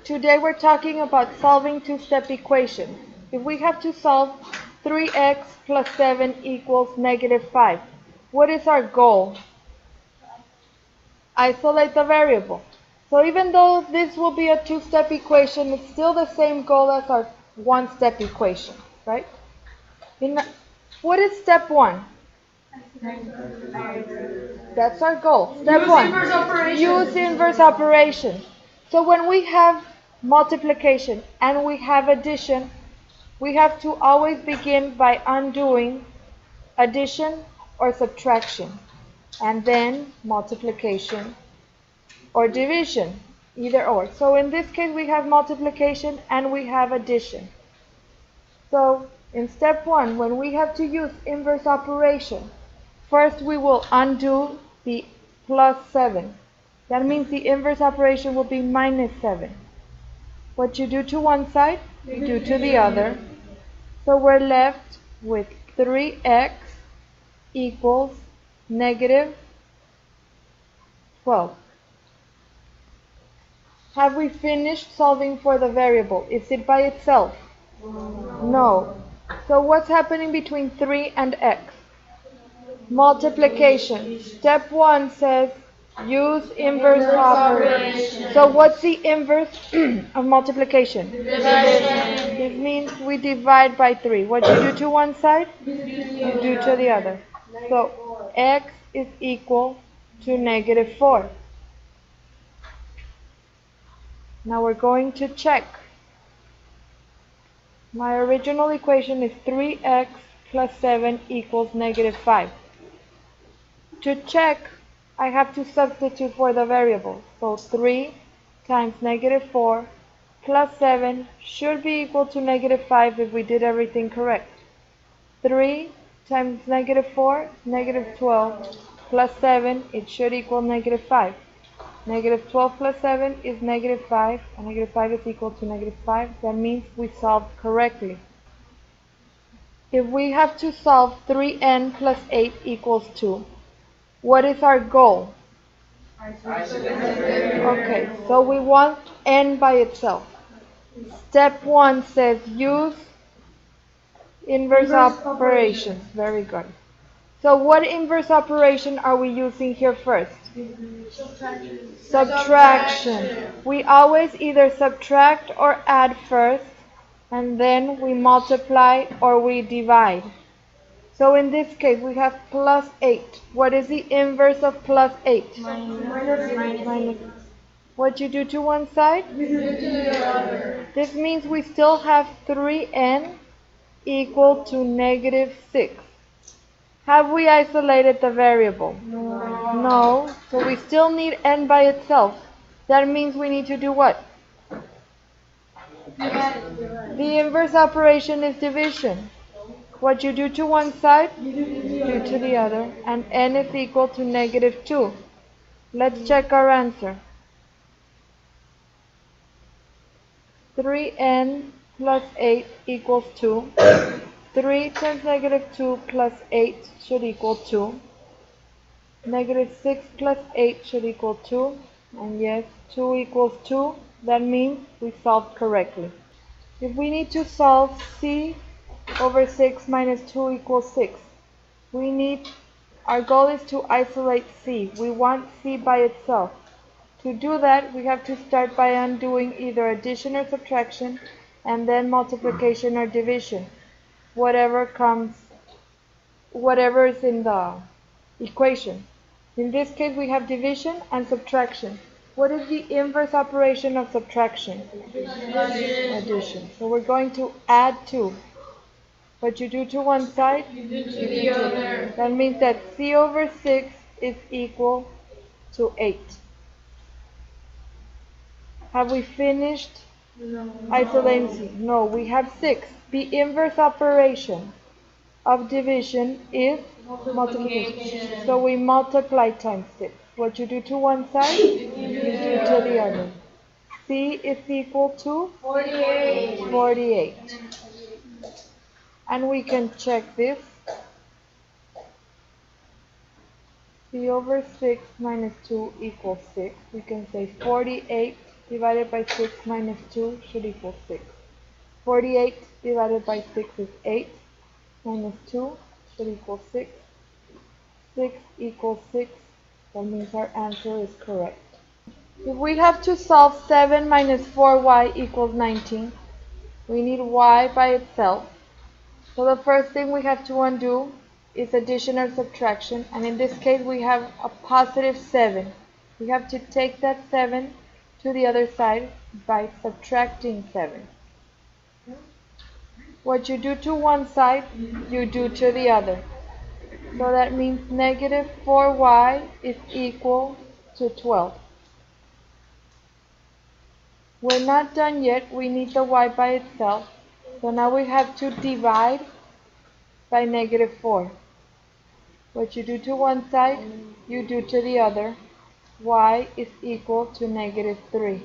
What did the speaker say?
Today we're talking about solving two-step equations. If we have to solve 3x plus 7 equals negative 5, what is our goal? Isolate the variable. So even though this will be a two-step equation, it's still the same goal as our one-step equation, right? What is step 1? That's our goal. Step 1. Use inverse operation. So when we have multiplication and we have addition, we have to always begin by undoing addition or subtraction, and then multiplication or division, either or. So in this case we have multiplication and we have addition. So in step 1, when we have to use inverse operation, first we will undo the plus 7. That means the inverse operation will be minus 7. What you do to one side, you do to the other. So we're left with 3x equals negative 12. Have we finished solving for the variable? Is it by itself? No. So what's happening between 3 and x? Multiplication. Step 1 says use inverse operation. So what's the inverse of multiplication? Division. This means we divide by 3. What you do to one side, you do to the other. So x is equal to negative 4. Now we're going to check. My original equation is 3x plus 7 equals negative 5. To check, I have to substitute for the variable. So 3 times negative 4 plus 7 should be equal to negative 5 if we did everything correct. 3 times negative 4, negative 12, plus 7, it should equal negative 5. Negative 12 plus 7 is negative 5, and negative 5 is equal to negative 5. That means we solved correctly. If we have to solve 3n plus 8 equals 2, what is our goal? Okay, so we want n by itself. Step 1 says use inverse operations. Very good. So what inverse operation are we using here first? Subtraction. We always either subtract or add first, and then we multiply or we divide. So in this case we have plus 8. What is the inverse of plus 8? Minus. What you do to one side? You do to the other. This means we still have 3n equal to negative 6. Have we isolated the variable? No. So we still need n by itself. That means we need to do what? The inverse operation is division. What you do to one side, you do to the other. And n is equal to negative 2. Let's check our answer. 3n plus 8 equals 2. 3 times negative 2 plus 8 should equal 2. Negative 6 plus 8 should equal 2. And yes, 2 equals 2. That means we solved correctly. If we need to solve c over 6 minus 2 equals 6, our goal is to isolate c. We want c by itself. To do that, we have to start by undoing either addition or subtraction, and then multiplication or division. Whatever is in the equation. In this case, we have division and subtraction. What is the inverse operation of subtraction? Addition. So we're going to add 2. What you do to one side, you do to the other. That means that c over 6 is equal to 8. Have we finished isolating c? No, we have 6. The inverse operation of division is multiplication. So we multiply times 6. What you do to one side, you do to the other. C is equal to 48. And we can check this. C over 6 minus 2 equals 6. We can say 48 divided by 6 minus 2 should equal 6. 48 divided by 6 is 8, minus 2 should equal 6. 6 equals 6, that means our answer is correct. If we have to solve 7 minus 4y equals 19, we need y by itself. So the first thing we have to undo is addition or subtraction, and in this case we have a positive 7. We have to take that 7 to the other side by subtracting 7. What you do to one side, you do to the other. So that means negative 4y is equal to 12. We're not done yet, we need the y by itself. So now we have to divide by negative 4. What you do to one side, you do to the other. Y is equal to negative 3.